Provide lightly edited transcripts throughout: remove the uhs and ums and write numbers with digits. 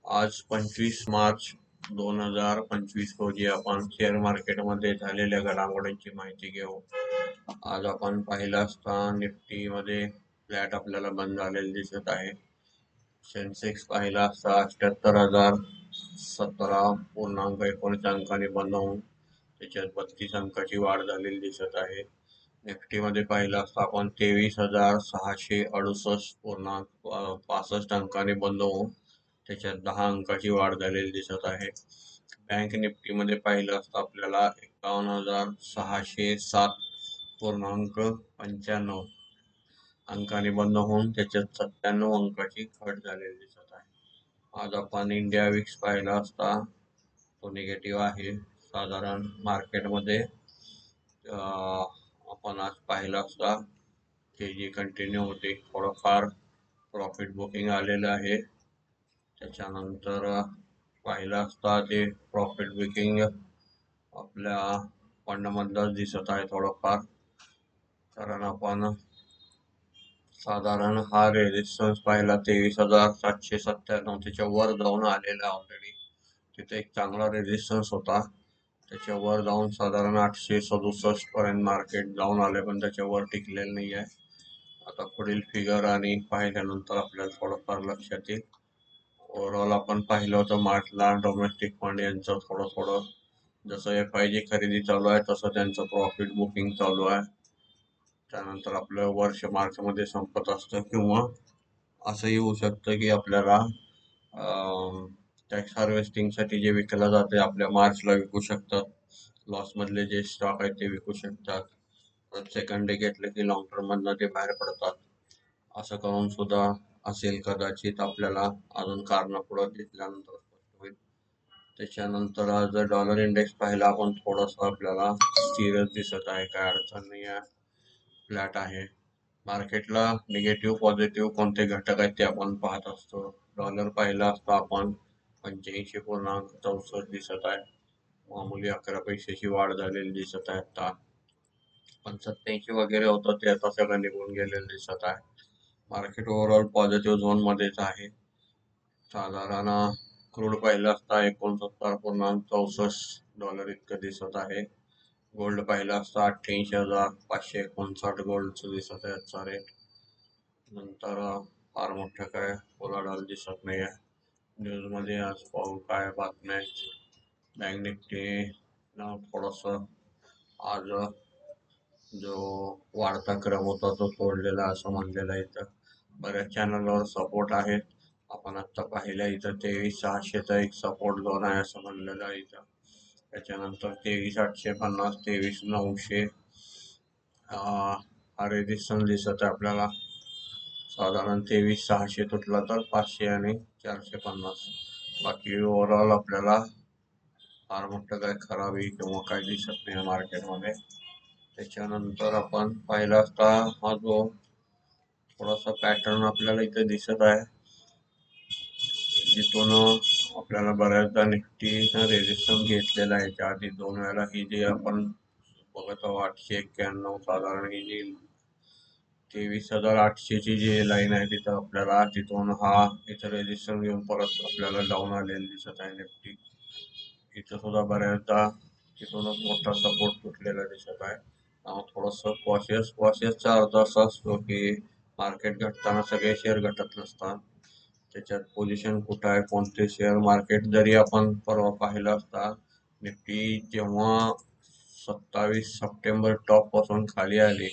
आज 25 मार्च 2025 रोजी आपण शेअर मार्केटमध्ये झालेल्या घडामोडींची माहिती घेऊ. आज आपण पाहिलं असता निफ्टी मध्ये फ्लॅट आपल्याला बंद झालेले दिसत आहे. सेन्सेक्स पाहिला असता 78,017.19 अंकाने बंद होऊन त्याच्यात 32 अंकाची वाढ झालेली दिसत आहे. निफ्टी मध्ये पाहिलं असता आपण 23,668.65 अंकाने बंद होऊन त्याच्यात 10 अंकाची वाढ झालेली दिसत आहे. बँक निफ्टी मध्ये पाहिलं असता आपल्याला 51,607.95 अंकाने बंद होऊन त्याच्यात 97 अंकाची घट झालेली दिसत आहे. आज आपण इंडिया विक्स पाहिला असता तो निगेटिव्ह आहे. साधारण मार्केटमध्ये आपण आज पाहिला असता तेजी कंटिन्यू होते. थोडंफार प्रॉफिट बुकिंग आलेलं आहे. त्याच्यानंतर पाहिलं असता ते प्रॉफिट बुकिंग आपल्या फंडमधलं दिसत आहे थोडंफार. कारण आपण साधारण हा रेजिस्टन्स पाहिला 23,797 त्याच्या वर जाऊन आलेला ऑलरेडी. तिथे एक चांगला रेजिस्टन्स होता. त्याच्या वर जाऊन साधारण 867 पर्यंत मार्केट जाऊन आले, पण त्याच्यावर टिकलेलं नाही आहे. आता पुढील फिगर आणि पाहिल्यानंतर आपल्याला थोडंफार लक्षात येईल. ओव्हरऑल आपण पाहिलं होतं मार्चला डोमेस्टिक फंड यांचं थोडं थोडं जसं FIG खरेदी चालू आहे तसं त्यांचं प्रॉफिट बुकिंग चालू आहे. त्यानंतर आपलं वर्ष मार्चमध्ये संपत असतं, किंवा असंही होऊ शकतं की आपल्याला टॅक्स हार्वेस्टिंगसाठी जे विकलं जाते आपल्या मार्चला विकू शकतात. लॉस मधले जे स्टॉक आहेत ते विकू शकतात. सेकंड डे घेतले की लॉंग टर्म मधनं ते बाहेर पडतात. असं करून सुद्धा असेल कदाचित, आपल्याला अजून कारण पुढे घेतल्यानंतर स्पष्ट होईल. त्याच्यानंतर आज डॉलर इंडेक्स पाहिला आपण थोडंसं आपल्याला स्थिरच दिसत आहे, काय अडचण नाही आहे, फ्लॅट आहे. मार्केटला निगेटिव्ह पॉझिटिव्ह कोणते घटक आहेत ते आपण पाहत असतो. डॉलर पाहिला असता आपण 85.64 दिसत आहे. मामूली 11 पैशाची वाढ झालेली दिसत आहे. आता पण 87 वगैरे होतं ते आता सगळं निघून गेलेलं दिसत आहे. मार्केट ओव्हरऑल पॉझिटिव्ह झोन मध्येच आहे. साधारण क्रूड पाहिलं असता 69.64 डॉलर इतकं दिसत आहे. गोल्ड पाहिलं असता 88,559 गोल्डचं दिसत आहे आजचा रेट. नंतर फार मोठं काय उलाढाल दिसत नाही आहे. न्यूजमध्ये आज पाहू काय बातम्या आहेत. बँक निफ्टी थोडंसं आज जो वाढता क्रम होता तो तोडलेला असं म्हणलेलं इथं. बऱ्याच चॅनलवर सपोर्ट आहे. आपण आता पाहिलं इथं 23,600चा एक सपोर्ट झोन आहे असं म्हणलेलं आहे इथं. त्याच्यानंतर 23,850 23,900 हा रेजिस्टन्स दिसत आहे आपल्याला. साधारण 23,600 तुटला तर 500 आणि 450. बाकी ओव्हरऑल आपल्याला फार मोठं काय खराबी किंवा काय दिसत नाही मार्केटमध्ये. त्याच्यानंतर आपण पाहिला असता हा जो थोडासा पॅटर्न आपल्याला इथे दिसत आहे, जिथून आपल्याला बऱ्याचदा निफ्टीनं रेजिस्टन्स घेतलेला आहे. याच्या आधी 2 वेळेला ही जी आपण बघत आहोत 891 साधारण ही जी 23,800ची जी लाईन आहे तिथं आपल्याला तिथून हा इथं रेजिस्टन्स घेऊन परत आपल्याला डाऊन आलेलं दिसत आहे निफ्टी. इथं सुद्धा बऱ्याचदा तिथूनच मोठा सपोर्ट तुटलेला दिसत आहे. थोडंसं कॉशियसचा अर्थ असा असतो की मार्केट घटताना सगळे शेअर घटत नसतात. त्याच्यात पोझिशन कुठं आहे, कोणते शेअर मार्केट जरी आपण परवा पाहिलं असता निफ्टी जेव्हा 27 सप्टेंबर टॉप पासून खाली आली,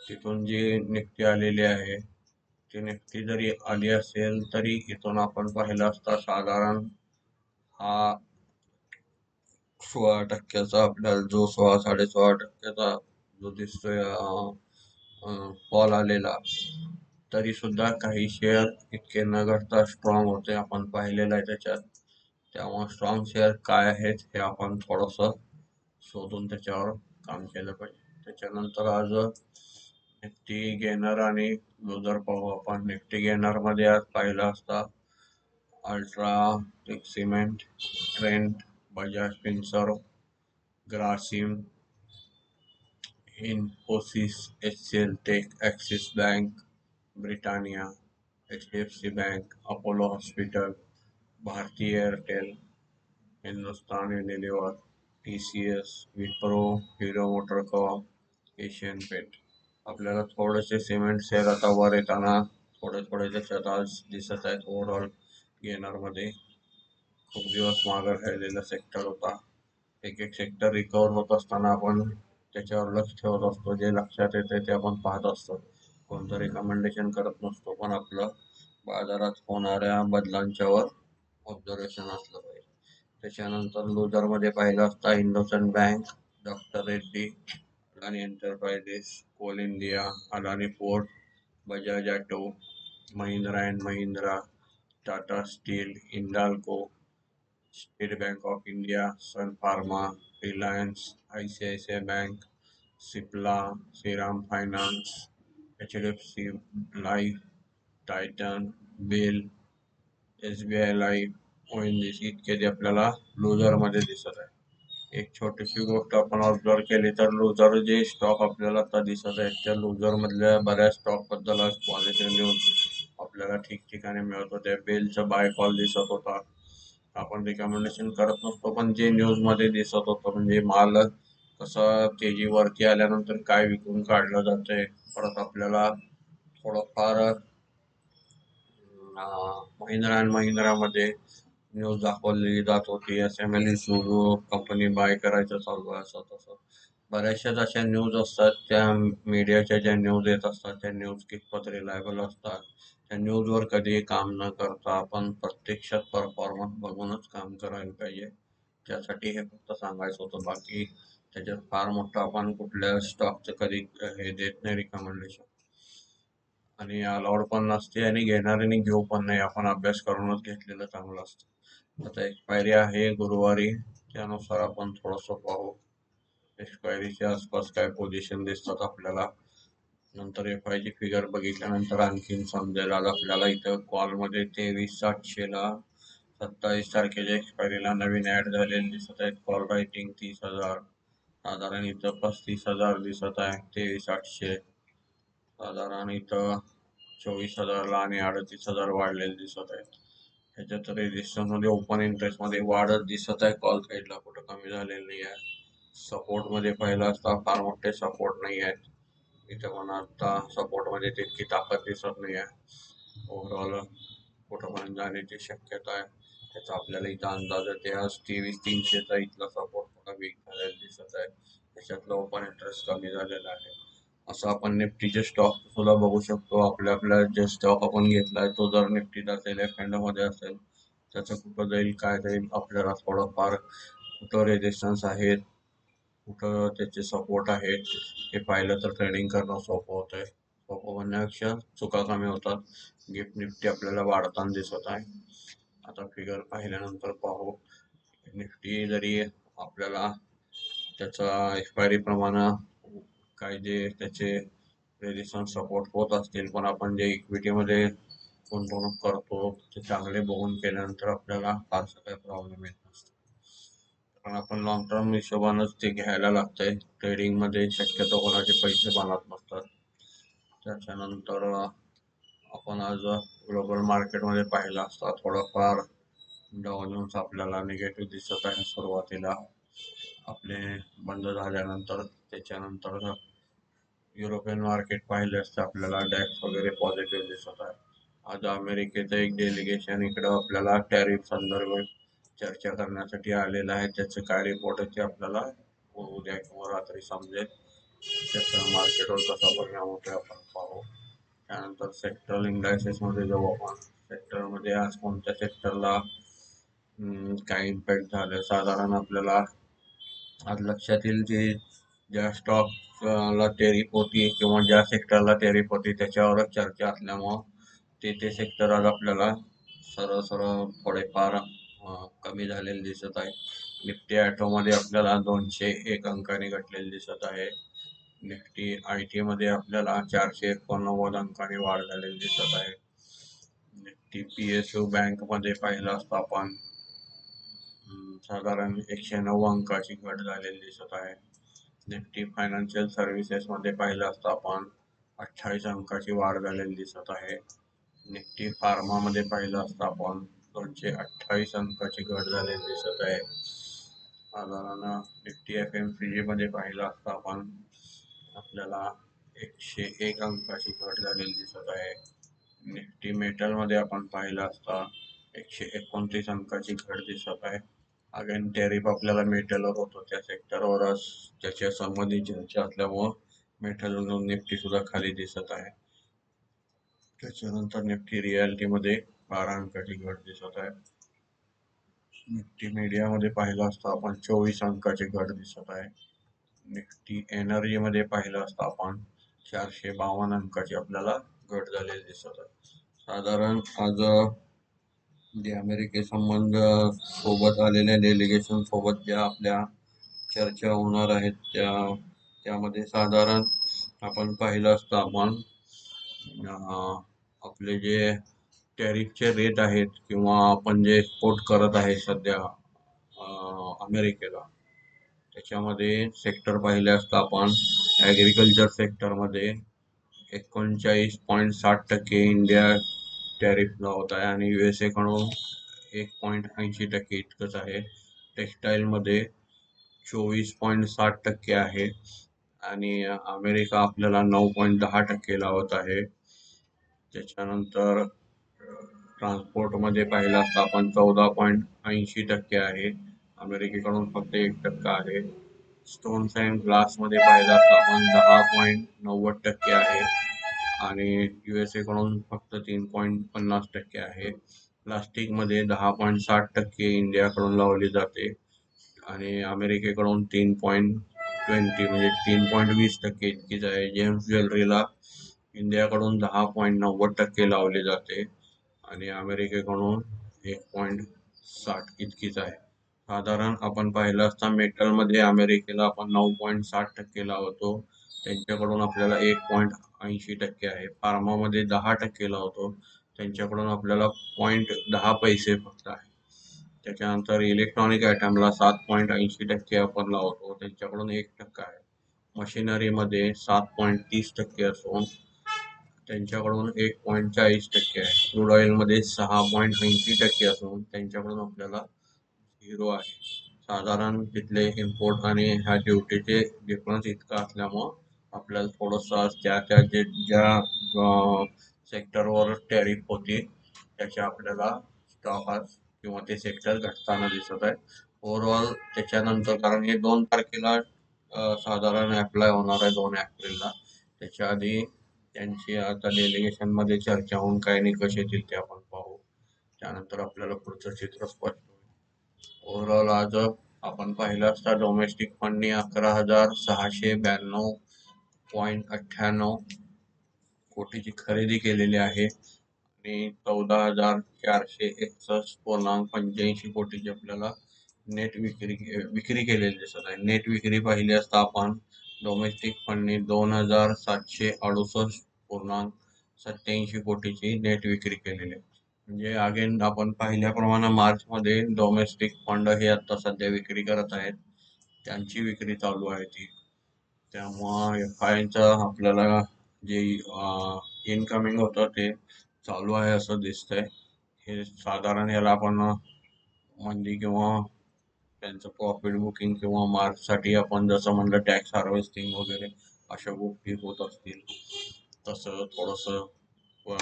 तिथून जी निफ्टी आलेली आहे ती निफ्टी जरी आली असेल तरी इथून आपण पाहिलं असता साधारण हा 16% आपल्याला जो 16-16.5% जो दिसतोय फॉल आलेला, तरी सुद्धा काही शेअर इतके न घटता स्ट्रॉंग होते आपण पाहिलेलं आहे त्याच्यात. त्यामुळे स्ट्रॉंग शेअर काय आहेत हे आपण थोडंसं शोधून त्याच्यावर काम केलं पाहिजे. त्याच्यानंतर आज निफ्टी गेनर आणि लुजर पाहू आपण. निफ्टी गेनर मध्ये आज पाहिलं असता Ultra Cement, Trent, Bajaj Finserv, Grasim, Infosys, HCL Tech, Axis Bank, Britannia, HDFC Bank, Apollo Hospital, Bharti Airtel, Hindustan Unilever, TCS, Wipro, Hero MotoCorp, Asian Paint. आपल्याला थोडेसे सिमेंट शेअर आता वर येताना थोडे थोडे त्याच्यात आज दिसत आहेत. ओव्हरऑल गेनर मध्ये खूप दिवस मागे राहिलेला सेक्टर होता. एक एक सेक्टर रिकवर होत असताना आपण त्याच्यावर लक्ष ठेवत असतो. जे लक्षात येते ते आपण पाहत असतो. कोणतं रिकमेंडेशन करत नसतो, पण आपलं बाजारात होणाऱ्या बदलांच्यावर ऑब्झर्वेशन असलं पाहिजे. त्याच्यानंतर लुजर मध्ये पाहिलं असता IndusInd Bank, doctor Reddy, Adani Enterprises, Coal India, Adani Port, Bajaj Auto, Mahindra and Mahindra, Tata Steel, Hindalco, State Bank of India, Sun Pharma, Reliance, ICICI Bank, Cipla, Shriram Finance, HDFC Life, Titan, BEL, SBI Life, ONGC इत्यादी आपल्याला लुजर मध्ये दिसत आहे. एक छोटीशी गोष्ट आपण ऑब्झर्व केली तर लुजर जे स्टॉक आपल्याला आता दिसत आहेत त्या लुजर मधल्या बऱ्याच स्टॉक बद्दल आज पॉझिटिव्ह न्यूज आपल्याला ठिकठिकाणी मिळत होत्या. बेलचा बाय कॉल दिसत होता. आपण रिकमेंडेशन करत नसतो, पण जे न्यूज मध्ये दिसत होतं म्हणजे माल कसा तेजीवरती आल्यानंतर काय विकून काढलं जातंय. परत आपल्याला थोडंफार महिंद्रा अँड महिंद्रा मध्ये न्यूज दाखवली जात होती. SML सुरू कंपनी बाय करायचं चालू आहे असं तसं. बऱ्याचशाच अशा न्यूज असतात त्या मीडियाच्या ज्या न्यूज येत असतात त्या न्यूज कितपत रिलायबल असतात. त्या न्यूजवर कधीही काम न करता आपण प्रत्यक्षात परफॉर्मन्स बघूनच काम करायला पाहिजे. त्यासाठी हे फक्त सांगायचं होतं. बाकी त्याच्यात फार मोठं आपण कुठल्या स्टॉकचं कधी हे देत नाही रिकमेंडेशन. आणि अलाउड पण नसते आणि घेणाऱ्याने घेऊ पण नाही. आपण अभ्यास करूनच घेतलेलं चांगलं असतं. आता एक्सपायरी आहे गुरुवारी, त्यानुसार आपण थोडंसं पाहू. एक्सपायरीच्या आसपास काय पोझिशन दिसतात आपल्याला. नंतर FI ची फिगर बघितल्यानंतर आणखीन समजेल. आज आपल्याला इथं कॉलमध्ये 23,700 ला 27 तारखेच्या एक्सपायरीला नवीन ऍड झालेले दिसत आहेत. कॉल रायटिंग 30,000, साधारण इथं 35,000 दिसत आहे. 23,800 साधारण इथं 24,000 ला आणि 38,000 वाढलेले दिसत आहेत. ह्याच्यात रेजिस्टन्स मध्ये ओपन इंटरेस्ट मध्ये वाढत दिसत आहे. कॉल साईडला कुठं कमी झालेलं नाही आहे. सपोर्ट मध्ये पाहिलं असता फार मोठे सपोर्ट नाही आहेत. इथे पण आता सपोर्ट मध्ये तितकी ताकद दिसत नाही आहे. ओव्हरऑल कुठंपर्यंत जाण्याची शक्यता आहे त्याचा आपल्याला इथं अंदाज येते. आज 23,300चा इथला सपोर्ट थोडा वीक झालेला दिसत आहे. त्याच्यातलं ओपन इंटरेस्ट कमी झालेला आहे. असं आपण निफ्टीचे स्टॉक सुद्धा बघू शकतो. आपल्या जे स्टॉक आपण घेतलाय तो जर निफ्टीत असेल एफ मध्ये असेल त्याचं कुठं जाईल काय जाईल आपल्याला थोडंफार कुठं रेजिस्टन्स आहेत कुठं त्याचे सपोर्ट आहेत हे पाहिलं तर ट्रेडिंग करणं सोपं होतंय. सोपं म्हणण्यापेक्षा चुका कमी होतात. गिफ्ट निफ्टी आपल्याला वाढताना दिसत आहे. आता फिगर पाहिल्यानंतर पाहू. निफ्टी जरी आपल्याला त्याचा एक्सपायरी प्रमाणे काय जे त्याचे रेजिस्टन्स सपोर्ट होत असतील, पण आपण जे इक्विटीमध्ये गुंतवणूक करतो ते चांगले बघून केल्यानंतर आपल्याला फारसा काही प्रॉब्लेम येत नसतो. कारण आपण लॉंग टर्म हिशोबानंच ते घ्यायला लागतंय. ट्रेडिंग मध्ये शक्यतो कोणाचे पैसे बनत नसतात. त्याच्यानंतर आपण आज ग्लोबल मार्केटमध्ये पाहिलं असता थोडंफार डाऊन आपल्याला निगेटिव्ह दिसत आहे सुरुवातीला. आपले बंद झाल्यानंतर त्याच्यानंतर युरोपियन मार्केट पाहिले असते आपल्याला डॅक्स वगैरे पॉझिटिव्ह दिसत आहे. आज अमेरिकेचं एक डेलिगेशन इकडं आपल्याला टॅरिफ संदर्भात चर्चा करण्यासाठी आलेलं आहे. त्याचं काय रिपोर्ट आहे ते आपल्याला उद्या किंवा रात्री समजेल. त्याचा मार्केटवर कसा परिणाम होतोय आपण पाहू. त्यानंतर सेक्टरल इंडायसेस मध्ये जाऊ आपण. सेक्टरमध्ये आज कोणत्या सेक्टरला काय इम्पॅक्ट झालं साधारण आपल्याला आज लक्षात येईल की ज्या स्टॉकला टेरिफ होती किंवा ज्या सेक्टरला टेरिफ होती त्याच्यावरच चर्चा असल्यामुळं ते सेक्टर आज आपल्याला सरळ सरळ थोडेफार कमी झालेले दिसत आहे. निफ्टी मध्ये आपल्याला 201 अंकाने घटलेले दिसत आहे. निफ्टी IT मध्ये आपल्याला 489 अंकाने वाढ झालेली दिसत आहे. निफ्टी PSU बँक मध्ये पाहिलं असतं आपण साधारण 109 अंकाची घट झालेली दिसत आहे. निफ्टी फायनान्शियल सर्व्हिसेस मध्ये पाहिलं असतं आपण 28 अंकाची वाढ झालेली दिसत आहे. निफ्टी फार्मा मध्ये पाहिलं असतं आपण 228 अंकाची घट झालेली दिसत आहे. साधारण निफ्टी FMCG मध्ये पाहिलं असता आपण आपल्याला 101 अंकाची घट झालेली दिसत आहे. निफ्टी मेटल मध्ये आपण पाहिलं असता 129 अंकाची घट दिसत आहे. अगेन टॅरिफ आपल्याला मेटलवर होतो त्या सेक्टरवरच त्याच्या संबंधित चर्चा असल्यामुळं मेटल निफ्टी सुद्धा खाली दिसत आहे. त्याच्यानंतर निफ्टी रियालिटी मध्ये 12 अंकाची घट दिसत आहे. निफ्टी मीडिया मध्ये पाहिलं असता आपण 24 अंकाची घट दिसत आहे. निफ्टी एनर्जी मध्ये पाहिलं असता आपण 452 अंकाची आपल्याला घट झालेली दिसत आहे. साधारण आज जे अमेरिकेसंबंध सोबत आलेल्या डेलिगेशन सोबत ज्या आपल्या चर्चा होणार आहेत त्यामध्ये साधारण आपण पाहिलं असता आपण आपले जे टॅरिफचे रेट आहेत किंवा आपण जे एक्सपोर्ट करत आहे सध्या अमेरिकेला त्याच्यामध्ये सेक्टर पाहिले असता आपण ॲग्रिकल्चर सेक्टरमध्ये 39.60% इंडिया टॅरिफ लावत आहे आणि USA कडून 1.80% इतकंच आहे. टेक्सटाईल मध्ये 24.60% आहे आणि अमेरिका आपल्याला 9.10% लावत आहे. त्याच्यानंतर ट्रान्सपोर्ट मध्ये पाहिलं असता आपण 14.80% आहे. अमेरिकेकडून फक्त 1% आहे. स्टोन्स अँड ग्लास मध्ये पाहिलं असता आपण 10.90% आहे आणि USA कडून फक्त 3.50% आहे. प्लास्टिक मध्ये 10.60% इंडियाकडून लावली जाते आणि अमेरिकेकडून 3.20 म्हणजे 3.20% इतकीच आहे. जेम्स ज्वेलरीला इंडियाकडून 10.90% लावली जाते आणि अमेरिकेकडून 1.60 इतकीच आहे. साधारण आपण पाहिलं असता मेटलमध्ये अमेरिकेला आपण 9.60% लावतो, त्यांच्याकडून आपल्याला 1.80% आहे. फार्मामध्ये 10% लावतो, त्यांच्याकडून आपल्याला 0.10 पैसे फक्त आहे. त्याच्यानंतर इलेक्ट्रॉनिक आयटमला 7.80% आपण लावतो, त्यांच्याकडून 1% आहे. मशिनरीमध्ये 7.30% असून त्यांच्याकडून 1.40% आहे. क्रूड ऑइलमध्ये 6.80% असून त्यांच्याकडून आपल्याला 0 आहे. साधारण तिथले इम्पोर्ट आणि ह्या ड्युटीचे डिफरन्स इतका असल्यामुळं आपल्याला थोडंसं ज्या सेक्टरवर टॅरिफ होती त्याच्या आपल्याला स्टॉक आज किंवा ते सेक्टर घटताना दिसत आहे. ओव्हरऑल त्याच्यानंतर कारण हे 2 तारखेला साधारण अप्लाय होणार आहे 2 एप्रिलला. त्याच्या आधी त्यांची आता डेलिगेशन मध्ये चर्चा होऊन काय निकष येतील ते आपण पाहू. त्यानंतर आपल्याला पुढचं चित्र स्पष्ट होईल. ओव्हरऑल आज आपण पाहिलं असता डोमेस्टिक फंडनी 11,692.98 कोटीची खरेदी केलेली आहे आणि 14,461.85 कोटीची आपल्याला नेट विक्री केलेली दिसत आहे. नेट विक्री पाहिली असता आपण डोमेस्टिक फंडनी 2,768.87 कोटीची नेट विक्री केलेली आहे. म्हणजे अगेन आपण पाहिल्याप्रमाणे मार्च मध्ये डोमेस्टिक फंड हे आता सध्या विक्री करत आहेत, त्यांची विक्री चालू आहे ती. त्यामुळं FIचं आपल्याला जे इनकमिंग होतं ते चालू आहे असं दिसतंय. हे साधारण याला आपण मंदी किंवा त्यांचं प्रॉफिट बुकिंग किंवा मार्चसाठी आपण जसं म्हणलं टॅक्स हार्वेस्टिंग वगैरे अशा गोष्टी होत असतील तसं थोडंसं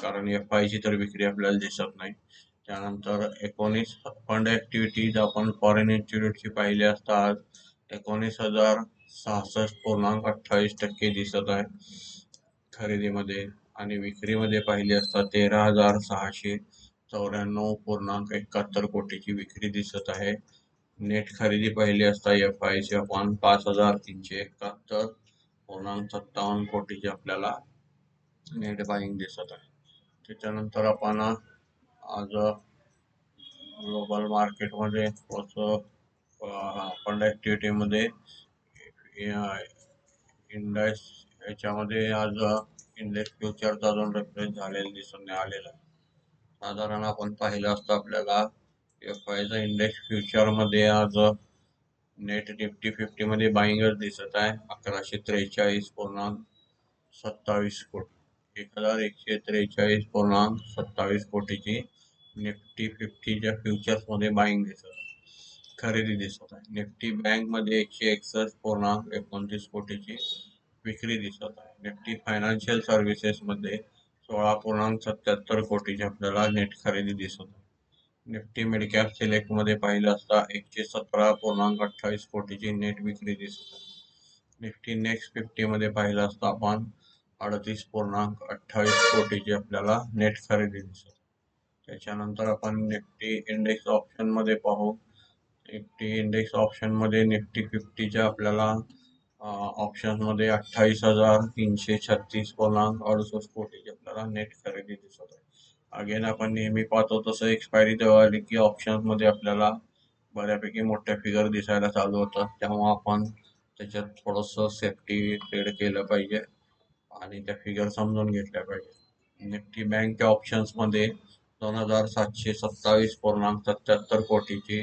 कारण FIची तर विक्री आपल्याला दिसत नाही. त्यानंतर 19 फंड ऍक्टिव्हिटीज आपण फॉरेन इन्स्टिट्यूटची पाहिली असता आज 19,066.28% दिसत आहे खरेदीमध्ये आणि विक्रीमध्ये पाहिली असता 13,694.71 कोटीची विक्री दिसत आहे. नेट खरेदी पाहिली असता FIची आपण 5,371.57 कोटीची आपल्याला नेट बाईंग दिसत आहे. त्याच्यानंतर आपण आज ग्लोबल मार्केटमध्ये फंड ऍक्टिव्हिटीमध्ये इंडेक्स याच्यामध्ये आज इंडेक्स फ्युचरचा अजून रेफरन्स झालेला दिसून आलेला आहे. साधारण आपण पाहिलं असतं आपल्याला FIचा इंडेक्स फ्युचर मध्ये आज नेट निफ्टी 50 मध्ये बाईंगच दिसत आहे 1143.27 कोटी 1143.27 कोटीची निफ्टी 50च्या फ्युचर्स मध्ये बाईंग दिसत आहे, खरेदी दिसत आहे. निफ्टी बँक मध्ये 161.29 कोटीची विक्री दिसत आहे. निफ्टी फायनान्शियल सर्व्हिसेस मध्ये 16.77 कोटीची आपल्याला नेट खरेदी दिसत आहे. निफ्टी मिड कॅप सिलेक्ट मध्ये पाहिलं असता 117.28 कोटीची नेट विक्री दिसत आहे. निफ्टी नेक्स्ट 50 मध्ये पाहिलं असता आपण 38.28 कोटीची आपल्याला नेट खरेदी दिसत आहे. त्याच्यानंतर आपण निफ्टी इंडेक्स ऑप्शन मध्ये पाहू. निफ्टी इंडेक्स ऑप्शन मध्ये निफ्टी 50च्या आपल्याला ऑप्शन मध्ये 28,336.68 कोटीची आपल्याला नेट खरेदी दिसत आहे. अगेन आपण नेहमी पाहतो तसं एक्सपायरी तेव्हा आली की ऑप्शन मध्ये आपल्याला बऱ्यापैकी मोठ्या फिगर दिसायला चालू होतं, तेव्हा आपण त्याच्यात थोडस सेफ्टी ट्रेड केलं पाहिजे आणि त्या फिगर समजून घेतल्या पाहिजे. निफ्टी बँकच्या ऑप्शन्स मध्ये 2,727.77 कोटीची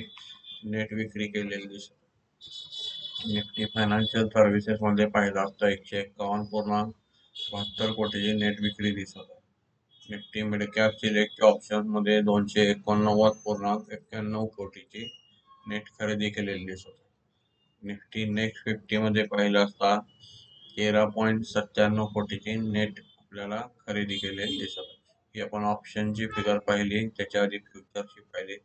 नेट विक्री केलेली दिसते. निफ्टी फायनान्शियल सर्व्हिसेस मध्ये पाहिलं असतं 151.72 कोटीची नेट विक्री दिसत आहे. Nifty mid cap select option मध्ये 289.91 कोटीची नेट खरेदी केलेली दिसत आहे. निफ्टी नेक्स्ट 50 मध्ये पाहिलं असता 13.97 कोटीची नेट आपल्याला खरेदी केलेली दिसत आहे. ही आपण ऑप्शनची फिगर पाहिली, त्याच्या आधी फ्युचरची पाहिली.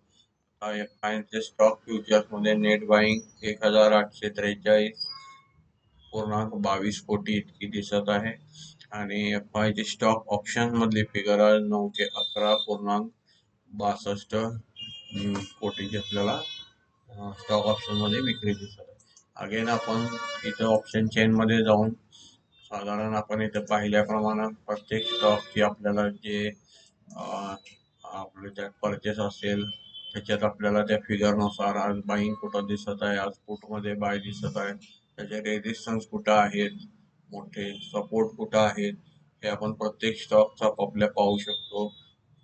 एफआयचे स्टॉक फ्युचर्स मध्ये नेट बाईंग 1,843.22 कोटी इतकी दिसत आहे आणि एफआयचे स्टॉक ऑप्शन मधली फिगर 911.62 कोटीची आपल्याला स्टॉक ऑप्शन मध्ये विक्री दिसत आहे. अगेन आपण इथं ऑप्शन चेन मध्ये जाऊन साधारण आपण इथं पाहिल्याप्रमाणे प्रत्येक स्टॉकची आपल्याला जे आपलं त्यात परचेस असेल त्याच्यात आपल्याला त्या फिगरनुसार आज बाईंग कुठं दिसत आहे, आज पुट मध्ये बाय दिसत आहे, त्याचे रेजिस्टन्स कुठं आहेत, मोठे सपोर्ट कुठं आहेत, हे आपण प्रत्येक स्टॉकचा आपल्या पाहू शकतो.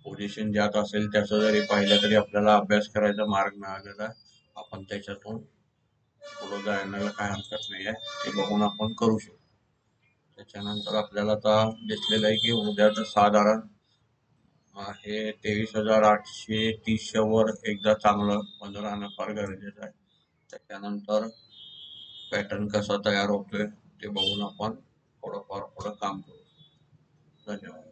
पोझिशन ज्यात असेल त्याचं जरी पाहिलं तरी आपल्याला अभ्यास करायचा मार्ग मिळालेला आहे. आपण त्याच्यातून पुढे जायला काय हरकत नाही आहे, ते बघून आपण करू शकतो. त्याच्यानंतर आपल्याला आता दिसलेलं आहे की उद्याचं साधारण हे 23,830 वर एकदा चांगलं बंद राहणं फार गरजेचं आहे. त्याच्यानंतर पॅटर्न कसा तयार होतोय ते बघून आपण थोडंफार पुढं काम करू. धन्यवाद.